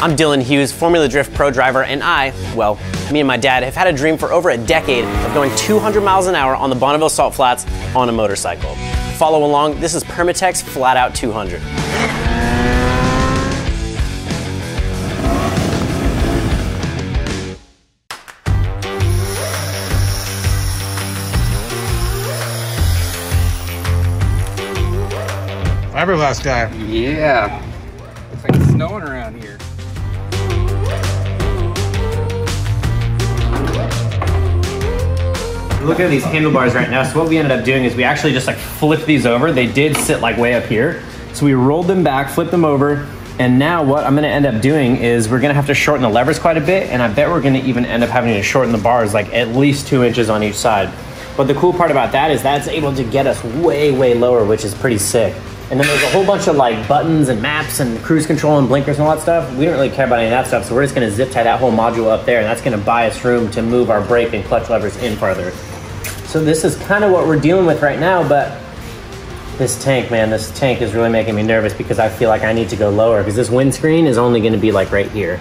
I'm Dylan Hughes, Formula Drift Pro driver, and me and my dad have had a dream for over a decade of going 200 miles an hour on the Bonneville Salt Flats on a motorcycle. Follow along, this is Permatex FlatOut200. Fiberglass guy. Yeah. Looks like it's snowing around here. Looking at these handlebars right now, so what we ended up doing is we actually just like flipped these over. They did sit like way up here. So we rolled them back, flipped them over, and now what I'm gonna end up doing is we're gonna have to shorten the levers quite a bit, and I bet we're gonna even end up having to shorten the bars like at least 2 inches on each side. But the cool part about that is that's able to get us way, way lower, which is pretty sick. And then there's a whole bunch of like buttons and maps and cruise control and blinkers and all that stuff. We don't really care about any of that stuff, so we're just gonna zip tie that whole module up there, and that's gonna buy us room to move our brake and clutch levers in farther. So this is kind of what we're dealing with right now, but this tank, man, this tank is really making me nervous because I feel like I need to go lower because this windscreen is only gonna be like right here,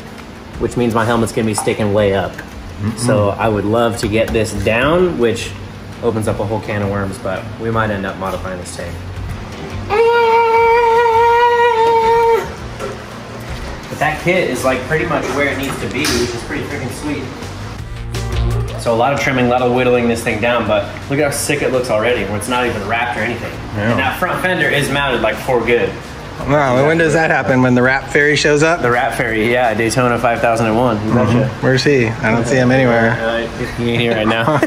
which means my helmet's gonna be sticking way up. So I would love to get this down, which opens up a whole can of worms, but we might end up modifying this tank. But that kit is like pretty much where it needs to be, which is pretty freaking sweet. So a lot of trimming, a lot of whittling this thing down, but look at how sick it looks already when it's not even wrapped or anything. Yeah. And that front fender is mounted like for good. Wow, when does that happen? When the wrap fairy shows up? The wrap fairy, yeah, Daytona 5001. Where's he? I don't see him anywhere. He ain't here right now.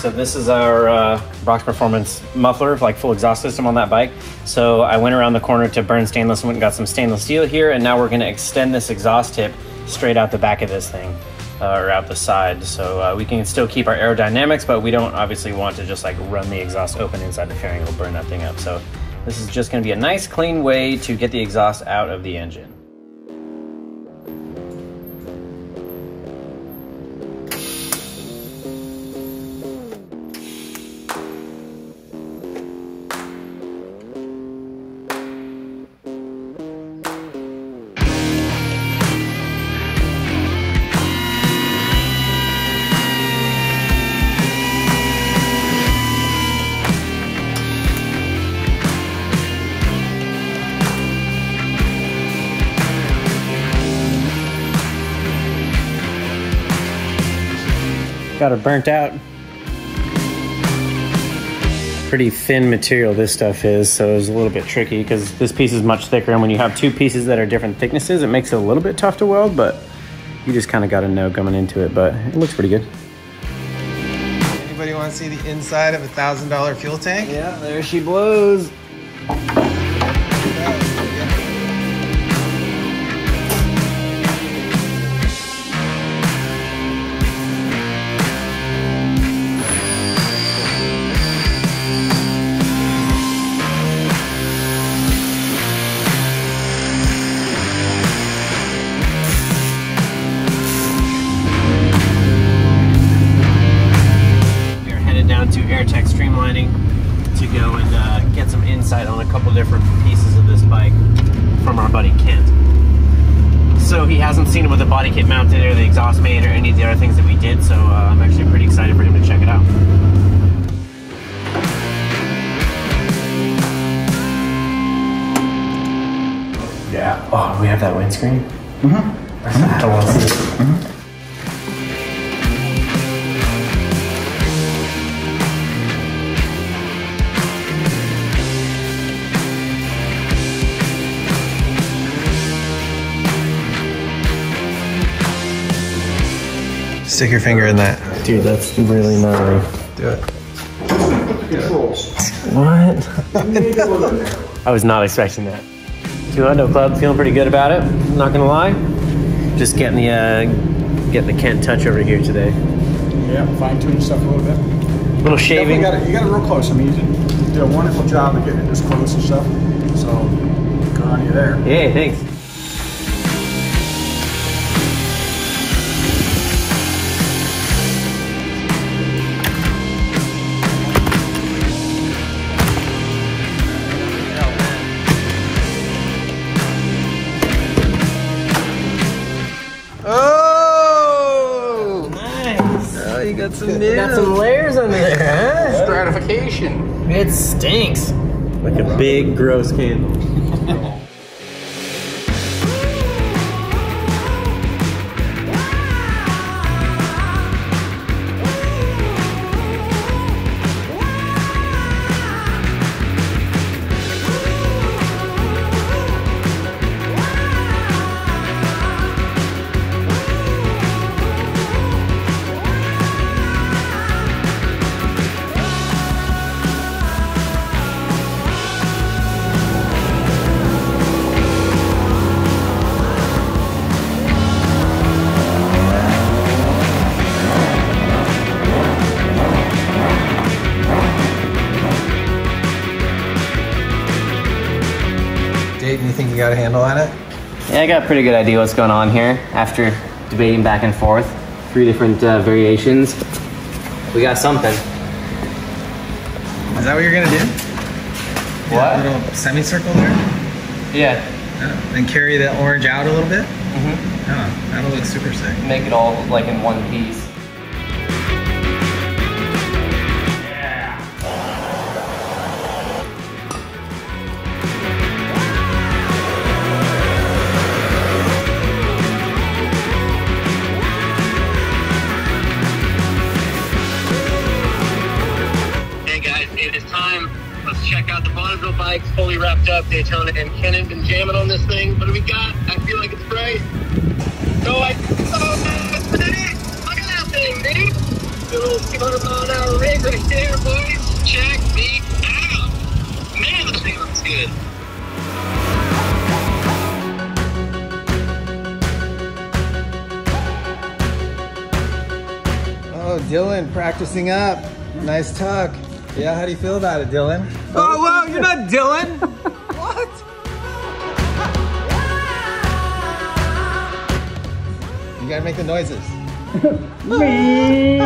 So this is our Brock's Performance muffler, like full exhaust system on that bike. So I went around the corner to burn stainless and went and got some stainless steel here, and now we're gonna extend this exhaust tip straight out the back of this thing, or out the side. So we can still keep our aerodynamics, but we don't obviously want to just like run the exhaust open inside the fairing. It'll burn that thing up. So this is just gonna be a nice clean way to get the exhaust out of the engine. Got her burnt out. Pretty thin material this stuff is, so it's a little bit tricky because this piece is much thicker, and when you have two pieces that are different thicknesses, it makes it a little bit tough to weld, but you just kind of got to know coming into it, but it looks pretty good. Anybody want to see the inside of a $1,000 fuel tank? Yeah, there she blows. To AirTech Streamlining to go and get some insight on a couple different pieces of this bike from our buddy Kent. So he hasn't seen it with the body kit mounted or the exhaust made or any of the other things that we did, so I'm actually pretty excited for him to check it out. Yeah. Oh, we have that windscreen? I don't want to see it. Stick your finger in that. Dude, that's really gnarly. Do it. What? I was not expecting that. 200 Club, feeling pretty good about it, not gonna lie. Just getting the Kent touch over here today. Yeah, fine tune stuff a little bit. Little shaving. You got it real close. I mean, did a wonderful job of getting it this close and stuff. So, good on you there. Hey, thanks. Oh! Nice. Oh, you got some nails. Got some layers under there, huh? Stratification. It stinks. Like a big, gross candle. Dayton, you think you got a handle on it? Yeah, I got a pretty good idea what's going on here after debating back and forth. 3 different variations. We got something. Is that what you're gonna do? What? A little semicircle there? Yeah. Then carry the orange out a little bit? Mm-hmm. Oh, that'll look super sick. Make it all like in one piece. Check out the Bonneville bikes, fully wrapped up. Daytona and Kenan been jamming on this thing. What do we got? I feel like it's great. Look at that thing, dude. The little 200-mile-an-hour rig right there, boys. Check me out. Man, this thing looks good. Oh, Dylan, practicing up. Nice tuck. Yeah, how do you feel about it, Dylan? Oh, wow, you're not Dylan. What? You gotta make the noises. Me.